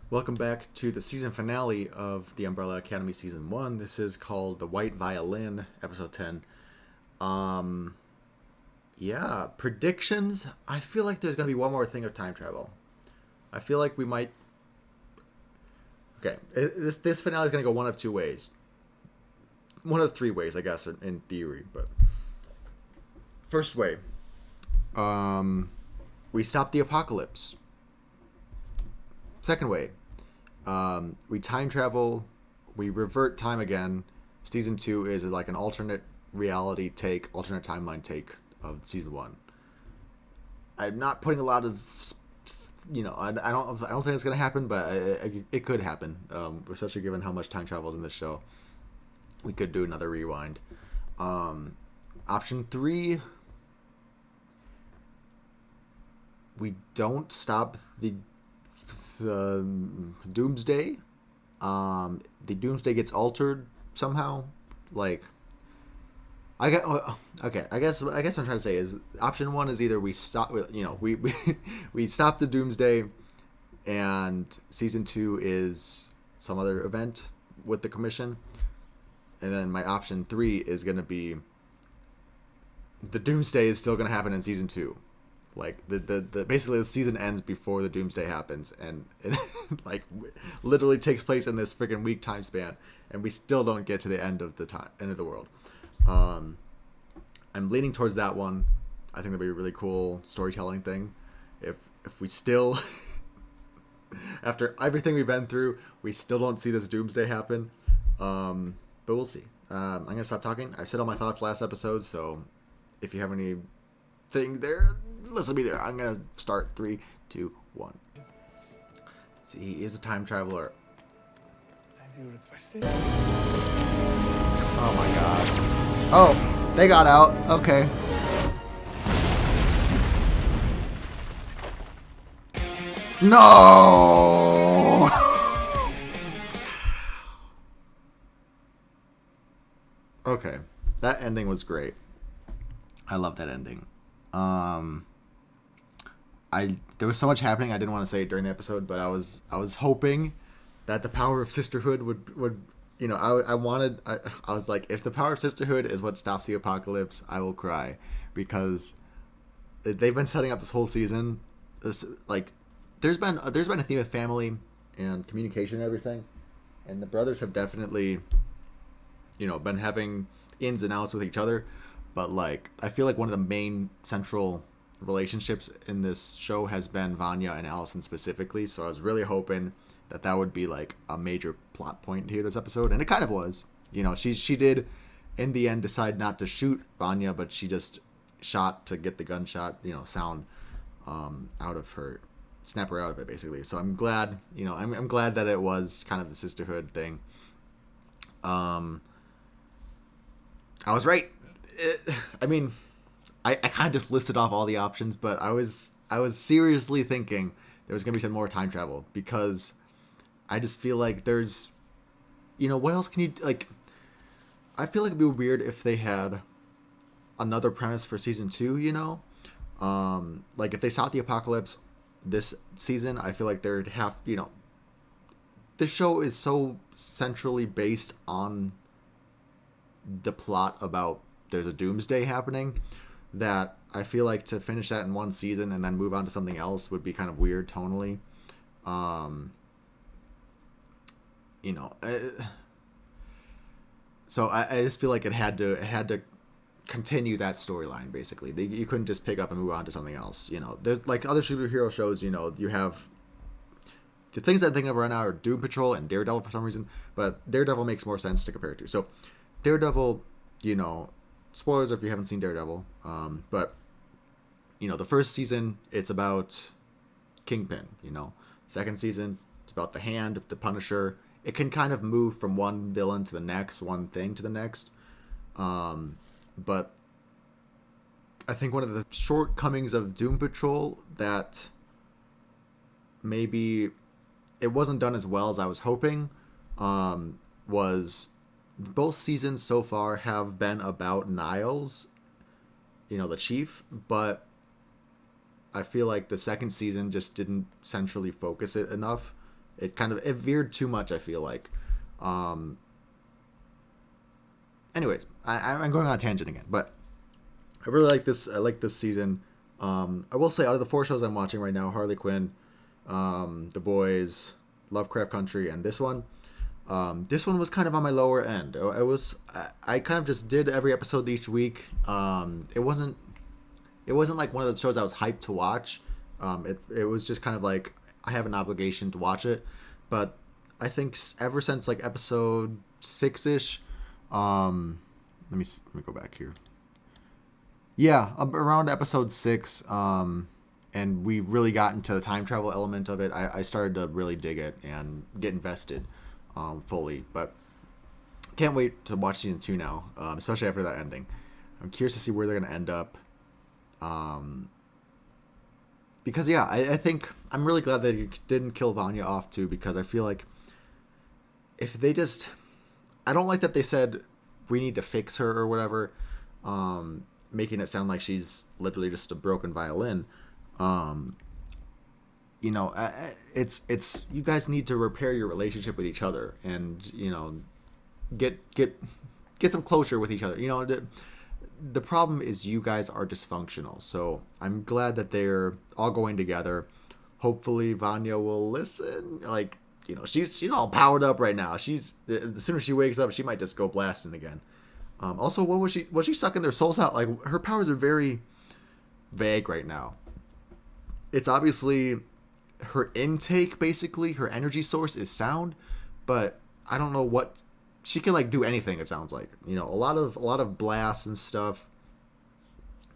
Welcome back to the season finale of the Umbrella Academy Season 1. This is called The White Violin, Episode 10. Um, yeah, predictions. I feel like there's going to be one more thing of time travel. I feel like we might. Okay, this finale is going to go one of two ways. One of three ways, I guess, in theory. But first way, we stop the apocalypse. Second way, we time travel, we revert time again. Season 2 is like an alternate reality take, alternate timeline take of season 1. I'm not putting a lot of, I don't think it's gonna happen, but it could happen. Especially given how much time travel is in this show, we could do another rewind. Option 3, we don't stop the Doomsday. The Doomsday gets altered somehow. Like, I get okay. I guess what I'm trying to say is option 1 is either we stop. We stop the Doomsday, and season 2 is some other event with the commission, and then my option 3 is gonna be the Doomsday is still gonna happen in season 2. Like the basically the season ends before the Doomsday happens, and it like literally takes place in this freaking week time span, and we still don't get to the end of the world. Um, I'm leaning towards that one. I think that'd be a really cool storytelling thing. If we still after everything we've been through, we still don't see this Doomsday happen. But we'll see. I'm gonna stop talking. I've said all my thoughts last episode, so if you have any thing there, listen to me there. I'm gonna start 3, 2, 1. See, he is a time traveler. As you requested. Oh my god. Oh, they got out. Okay. No. Okay, that ending was great. I love that ending. Um, I there was so much happening. I didn't want to say it during the episode, but I was hoping that the power of sisterhood would I was like, if the power of sisterhood is what stops the apocalypse, I will cry, because they've been setting up this whole season. This like there's been a theme of family and communication and everything, and the brothers have definitely been having ins and outs with each other, but like I feel like one of the main central relationships in this show has been Vanya and Allison specifically. So I was really hoping that that would be like a major plot point here this episode, and it kind of was. She did in the end decide not to shoot Vanya, but she just shot to get the gunshot sound out of her, snap her out of it basically. So I'm glad I'm glad that it was kind of the sisterhood thing. I was right. I mean, I kind of just listed off all the options, but I was seriously thinking there was gonna be some more time travel, because I just feel like there's, what else can you like? I feel like it'd be weird if they had another premise for season 2. Like if they sought the apocalypse this season, I feel like there'd have the show is so centrally based on the plot about there's a doomsday happening, that I feel like to finish that in one season and then move on to something else would be kind of weird tonally. You know, so I just feel like it had to continue that storyline. Basically, you couldn't just pick up and move on to something else. There's like other superhero shows. You have the things that I'm thinking of right now are Doom Patrol and Daredevil for some reason, but Daredevil makes more sense to compare it to. So Daredevil, spoilers if you haven't seen Daredevil, but the first season it's about Kingpin. Second season it's about the Hand, the Punisher. It can kind of move from one villain to the next, one thing to the next. But I think one of the shortcomings of Doom Patrol that maybe it wasn't done as well as I was hoping, was both seasons so far have been about Niles, the chief, but I feel like the second season just didn't centrally focus it enough. it veered too much, I feel like. Um, anyways, I'm going on a tangent again, but I really like this. I like this season. I will say, out of the 4 shows I'm watching right now, Harley Quinn, The Boys, Lovecraft Country, and this one was kind of on my lower end. I kind of just did every episode each week. It wasn't like one of the shows I was hyped to watch. It was just kind of like I have an obligation to watch it. But I think ever since like episode 6-ish, let me go back here. Yeah, around episode 6, and we really got into the time travel element of it. I started to really dig it and get invested fully. But can't wait to watch season 2 now, especially after that ending. I'm curious to see where they're going to end up. Because yeah, I think I'm really glad that he didn't kill Vanya off too, because I feel like if they just, I don't like that they said we need to fix her or whatever, making it sound like she's literally just a broken violin. It's you guys need to repair your relationship with each other, and get some closure with each other. The problem is you guys are dysfunctional. So I'm glad that they're all going together. Hopefully Vanya will listen. Like, she's all powered up right now. As soon as she wakes up, she might just go blasting again. Also, what was she sucking their souls out? Like, her powers are very vague right now. It's obviously her intake, basically her energy source is sound, but I don't know what she can like do anything. It sounds like a lot of blasts and stuff.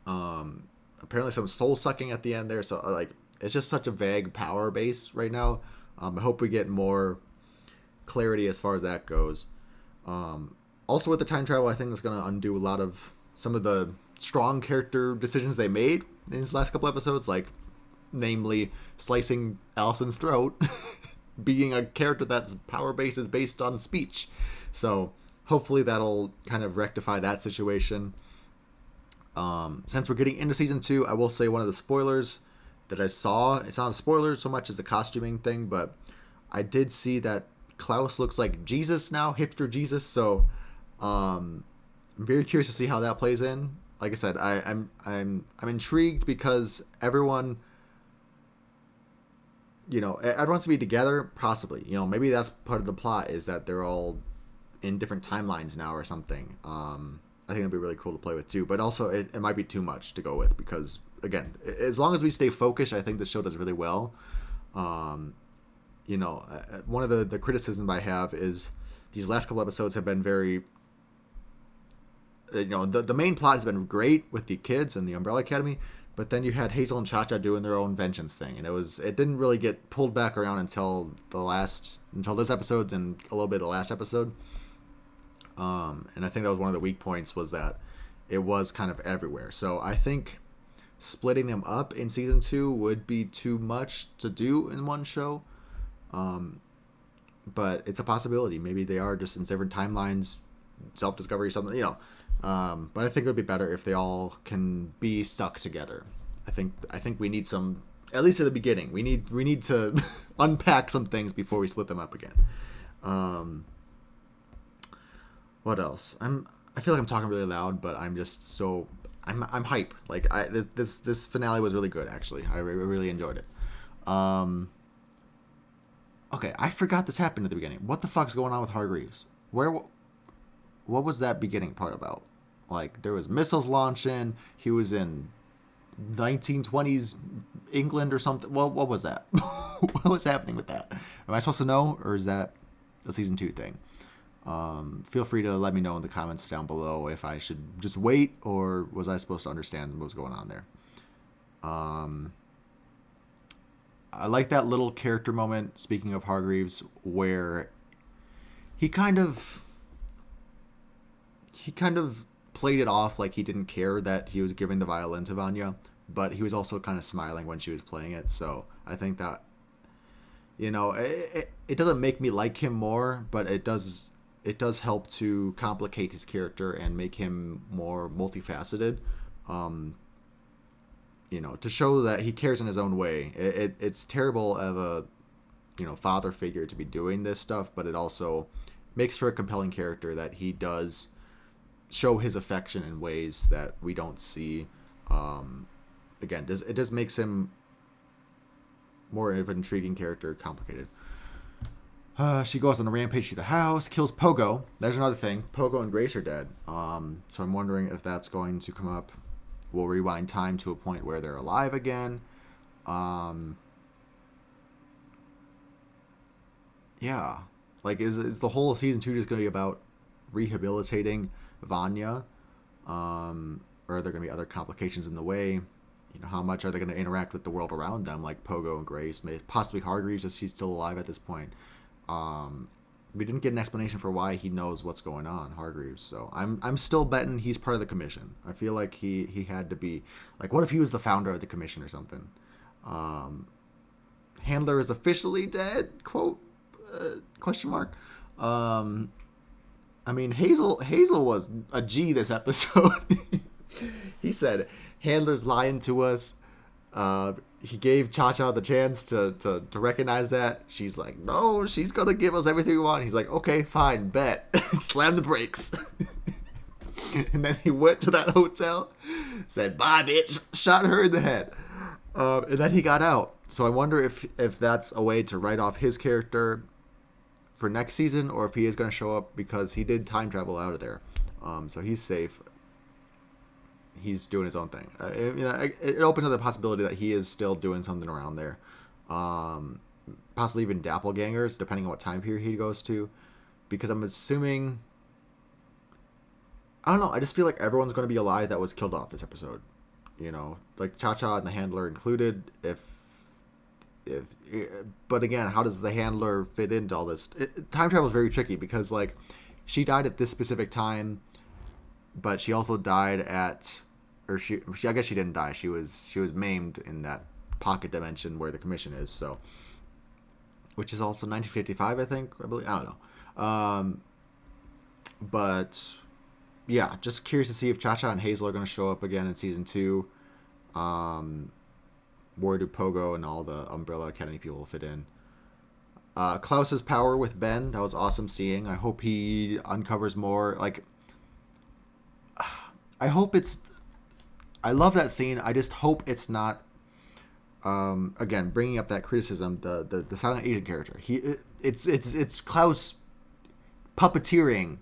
Apparently some soul sucking at the end there. So like it's just such a vague power base right now. I hope we get more clarity as far as that goes. Also with the time travel, I think it's gonna undo a lot of some of the strong character decisions they made in these last couple episodes, like namely slicing Allison's throat, being a character that's power base is based on speech. So hopefully that'll kind of rectify that situation. Since we're getting into season 2, I will say one of the spoilers that I saw, it's not a spoiler so much as the costuming thing, but I did see that Klaus looks like Jesus now, hipster Jesus. So I'm very curious to see how that plays in. Like I said, I'm intrigued because everyone wants to be together, possibly. Maybe that's part of the plot, is that they're all in different timelines now or something. I think it'd be really cool to play with too, but also it might be too much to go with, because again, as long as we stay focused, I think the show does really well. One of the criticisms I have is these last couple episodes have been very, the main plot has been great with the kids and the Umbrella Academy, but then you had Hazel and Cha-Cha doing their own vengeance thing, and it didn't really get pulled back around until this episode and a little bit of the last episode. And I think that was one of the weak points, was that it was kind of everywhere. So I think splitting them up in season 2 would be too much to do in one show. But it's a possibility. Maybe they are just in different timelines, self-discovery, something, but I think it would be better if they all can be stuck together. I think we need some, at least at the beginning, we need to unpack some things before we split them up again. What else? I feel like I'm talking really loud, but I'm just so I'm hype. Like this finale was really good, actually. I really enjoyed it. Okay, I forgot this happened at the beginning. What the fuck's going on with Hargreaves? What was that beginning part about? Like, there was missiles launching. He was in 1920s England or something. Well, what was that? What was happening with that? Am I supposed to know, or is that a season 2 thing? Feel free to let me know in the comments down below if I should just wait, or was I supposed to understand what was going on there. I like that little character moment, speaking of Hargreaves, where he kind of played it off like he didn't care that he was giving the violin to Vanya, but he was also kind of smiling when she was playing it. So I think that, it doesn't make me like him more, but it does help to complicate his character and make him more multifaceted. To show that he cares in his own way. It's terrible of father figure to be doing this stuff, but it also makes for a compelling character that he does show his affection in ways that we don't see. Again, it just makes him more of an intriguing character, complicated. She goes on a rampage to the house, kills Pogo. There's another thing. Pogo and Grace are dead. So I'm wondering if that's going to come up. We'll rewind time to a point where they're alive again. Yeah. Like, is the whole of season 2 just going to be about rehabilitating Vanya? Or are there going to be other complications in the way? How much are they going to interact with the world around them, like Pogo and Grace, possibly Hargreaves, if he's still alive at this point. We didn't get an explanation for why he knows what's going on, Hargreaves. So I'm still betting he's part of the commission. I feel like he had to be, like, what if he was the founder of the commission or something? Handler is officially dead? Quote? Question mark. I mean, Hazel was a G this episode. He said, Handler's lying to us. He gave Cha-Cha the chance to recognize that. She's like, no, she's going to give us everything we want. He's like, okay, fine, bet. Slam the brakes. And then he went to that hotel, said, bye, bitch, shot her in the head. And then he got out. So I wonder if that's a way to write off his character for next season, or if he is going to show up because he did time travel out of there. So he's safe. He's doing his own thing. It opens up the possibility that he is still doing something around there. Possibly even doppelgangers, depending on what time period he goes to. Because I'm assuming... I don't know. I just feel like everyone's going to be alive that was killed off this episode. Like Cha-Cha and the Handler included. But again, how does the Handler fit into all this? Time travel is very tricky because, like, she died at this specific time, but she also died at... Or she I guess she didn't die. She was maimed in that pocket dimension where the commission is. So, which is also 1955, I think. I believe. I don't know. But yeah, just curious to see if Cha-Cha and Hazel are going to show up again in season 2. Where do Pogo and all the Umbrella Academy people fit in? Klaus's power with Ben, that was awesome seeing. I hope he uncovers more. Like, I hope it's... I love that scene. I just hope it's not, again, bringing up that criticism, the silent agent character. It's Klaus puppeteering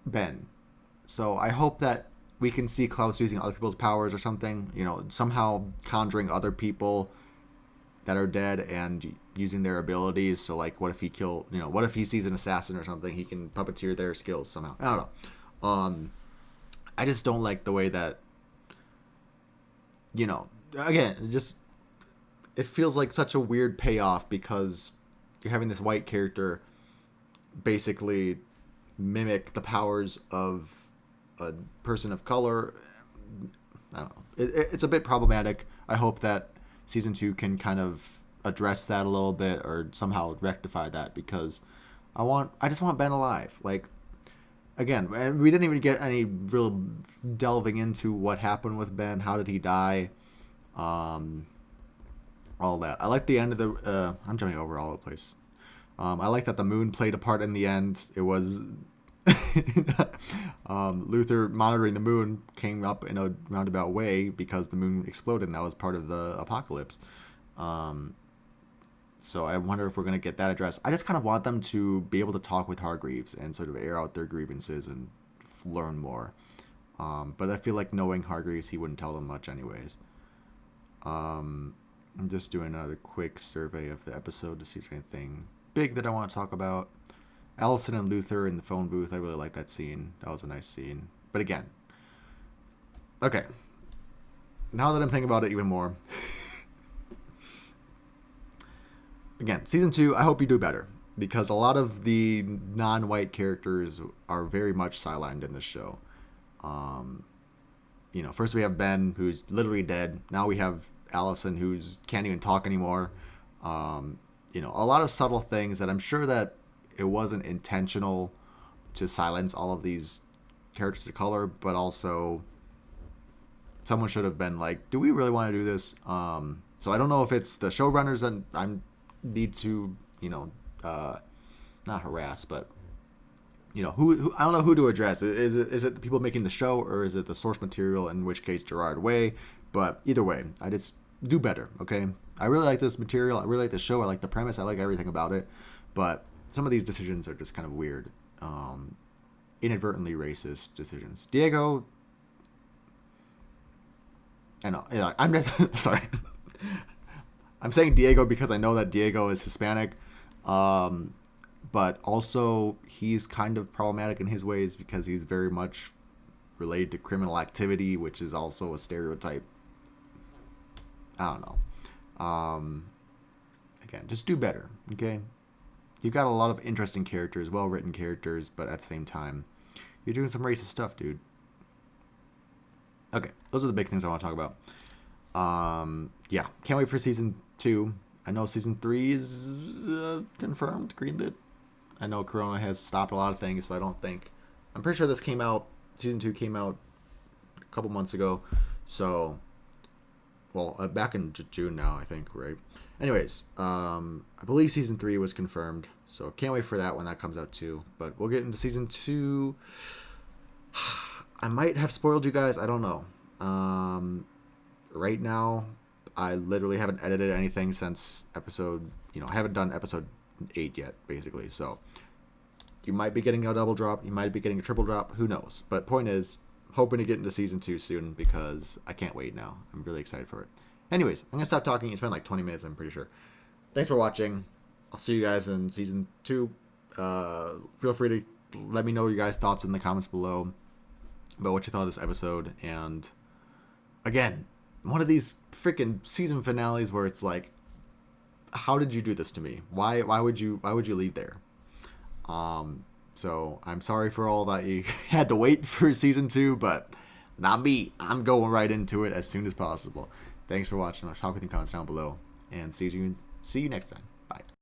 Ben. So I hope that we can see Klaus using other people's powers or something, somehow conjuring other people that are dead and using their abilities. So, like, what if he sees an assassin or something, he can puppeteer their skills somehow. I don't know. I just don't like the way that, again, it feels like such a weird payoff because you're having this white character basically mimic the powers of a person of color. I don't know. It's a bit problematic. I hope that season 2 can kind of address that a little bit or somehow rectify that because I just want Ben alive. Like, again, and we didn't even get any real delving into what happened with Ben. How did he die? All that. I like the end of the... I'm jumping over all the place. I like that the moon played a part in the end. It was... Luther monitoring the moon came up in a roundabout way because the moon exploded, and that was part of the apocalypse. So I wonder if we're going to get that addressed. I just kind of want them to be able to talk with Hargreaves and sort of air out their grievances and learn more. But I feel like knowing Hargreaves, he wouldn't tell them much anyways. I'm just doing another quick survey of the episode to see if there's anything big that I want to talk about. Allison and Luther in the phone booth. I really like that scene. That was a nice scene. But again, okay. Now that I'm thinking about it even more, again, season 2, I hope you do better because a lot of the non-white characters are very much sidelined in this show. First we have Ben, who's literally dead. Now we have Allison, who's can't even talk anymore. A lot of subtle things that I'm sure that it wasn't intentional to silence all of these characters of color, but also someone should have been like, do we really want to do this? So I don't know if it's the showrunners, and I'm need to, not harass, but who I don't know who to address. Is it the people making the show, or is it the source material? In which case, Gerard Way. But either way, I just do better. Okay, I really like this material. I really like the show. I like the premise. I like everything about it. But some of these decisions are just kind of weird, inadvertently racist decisions. Diego, I know. Yeah, I'm just, sorry. I'm saying Diego because I know that Diego is Hispanic. But also he's kind of problematic in his ways because he's very much related to criminal activity, which is also a stereotype. I don't know. Again, just do better, okay? You've got a lot of interesting characters, well-written characters, but at the same time, you're doing some racist stuff, dude. Okay, those are the big things I want to talk about. Yeah, can't wait for season 2. I know season 3 is confirmed, greenlit. I know Corona has stopped a lot of things, so I don't think... I'm pretty sure this came out... Season 2 came out a couple months ago. So... Well, back in June now, I think, right? Anyways, I believe season 3 was confirmed. So can't wait for that when that comes out too. But we'll get into season 2. I might have spoiled you guys. I don't know. Right now, I literally haven't edited anything since episode... I haven't done episode 8 yet, basically. So you might be getting a double drop, you might be getting a triple drop, who knows. But point is, hoping to get into season 2 soon because I can't wait now. I'm really excited for it. Anyways, I'm gonna stop talking. It's been like 20 minutes, I'm pretty sure. Thanks for watching. I'll see you guys in season 2. Feel free to let me know your guys' thoughts in the comments below about what you thought of this episode. And again, one of these freaking season finales where it's like, how did you do this to me? Why would you leave there? So I'm sorry for all that you had to wait for season 2, but not me. I'm going right into it as soon as possible. Thanks for watching. I'll talk with you in the comments down below, and see you next time. Bye.